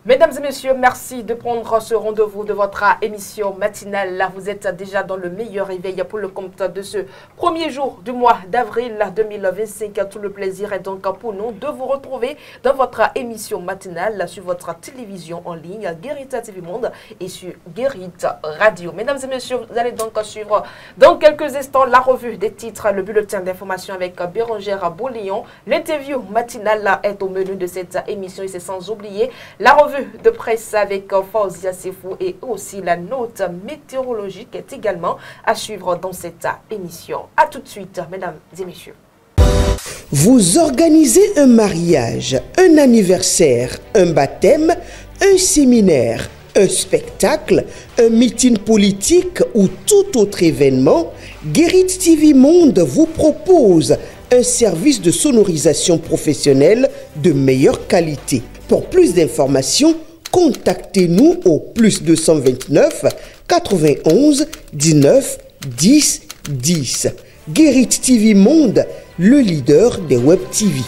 Mesdames et messieurs, merci de prendre ce rendez-vous de votre émission matinale. Là, vous êtes déjà dans le meilleur réveil pour le compte de ce premier jour du mois d'avril 2025. Tout le plaisir est donc pour nous de vous retrouver dans votre émission matinale sur votre télévision en ligne, Guérit TV Monde et sur Guérit Radio. Mesdames et messieurs, vous allez donc suivre dans quelques instants la revue des titres, le bulletin d'information avec Bérangère Boléon. L'interview matinale est au menu de cette émission et c'est sans oublier la revue de presse avec Fauzia Sefou et aussi la note météorologique est également à suivre dans cette émission. A tout de suite, mesdames et messieurs. Vous organisez un mariage, un anniversaire, un baptême, un séminaire, un spectacle, un meeting politique ou tout autre événement, Guérit TV Monde vous propose un service de sonorisation professionnelle de meilleure qualité. Pour plus d'informations, contactez-nous au plus 229 91 19 10 10. Guérit TV Monde, le leader des web TV.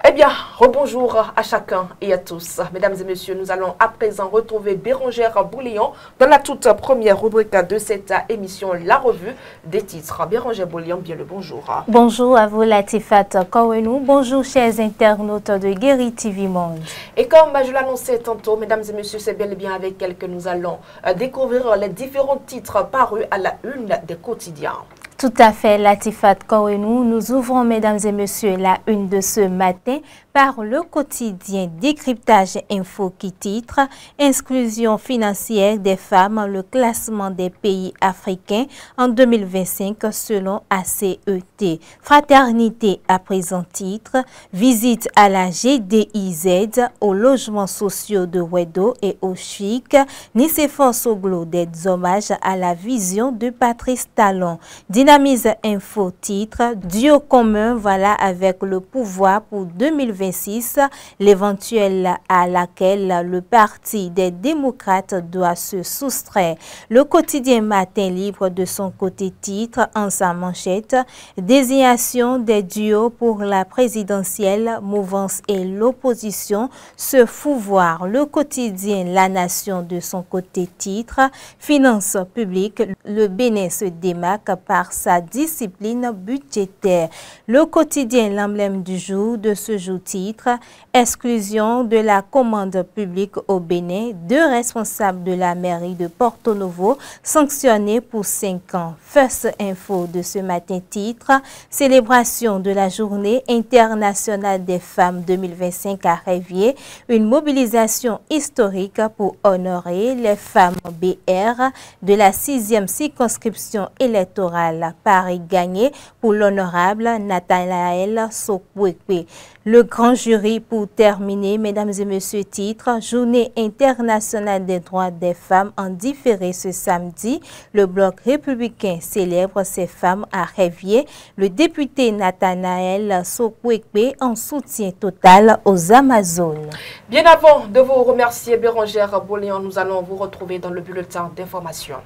Eh bien, rebonjour à chacun et à tous. Mesdames et messieurs, nous allons à présent retrouver Bérangère Boléon dans la toute première rubrique de cette émission, la revue des titres. Bérangère Boléon, bien le bonjour. Bonjour à vous Latifat Kowenou. Bonjour chers internautes de Guérit TV Monde. Et comme je l'annonçais tantôt, mesdames et messieurs, c'est bel et bien avec elle que nous allons découvrir les différents titres parus à la une des quotidiens. Tout à fait, Latifat Kowenou. Nous ouvrons, mesdames et messieurs, la une de ce matin par le quotidien Décryptage Info qui titre « Exclusion financière des femmes, le classement des pays africains en 2025 selon ACET. Fraternité à présent titre, visite à la GDIZ, aux logements sociaux de Wedo et au Chic, Nicéphore Soglo des hommages à la vision de Patrice Talon. Dynamise Info titre, duo commun voilà avec le pouvoir pour 2026, l'éventuelle à laquelle le Parti des démocrates doit se soustraire. Le quotidien Matin Libre de son côté titre en sa manchette, désignation des duos pour la présidentielle, mouvance et l'opposition se fouvoir. Le quotidien La Nation de son côté titre, finances publiques, le Bénin se démarque par sa discipline budgétaire. Le quotidien L'Emblème du jour de ce jour titre, exclusion de la commande publique au Bénin, 2 responsables de la mairie de Porto Novo sanctionnés pour 5 ans. First Info de ce matin titre, célébration de la journée internationale des femmes 2025 à Révier, une mobilisation historique pour honorer les femmes BR de la 6e circonscription électorale. Paris gagné pour l'honorable Nathanaël Sokwekwe. Le grand jury pour terminer, mesdames et messieurs, titre, Journée internationale des droits des femmes en différé ce samedi. Le bloc républicain célèbre ces femmes à Révier. Le député Nathanaël Sokwekwe en soutien total aux Amazones. Bien avant de vous remercier, Bérangère Boléon, nous allons vous retrouver dans le bulletin d'information.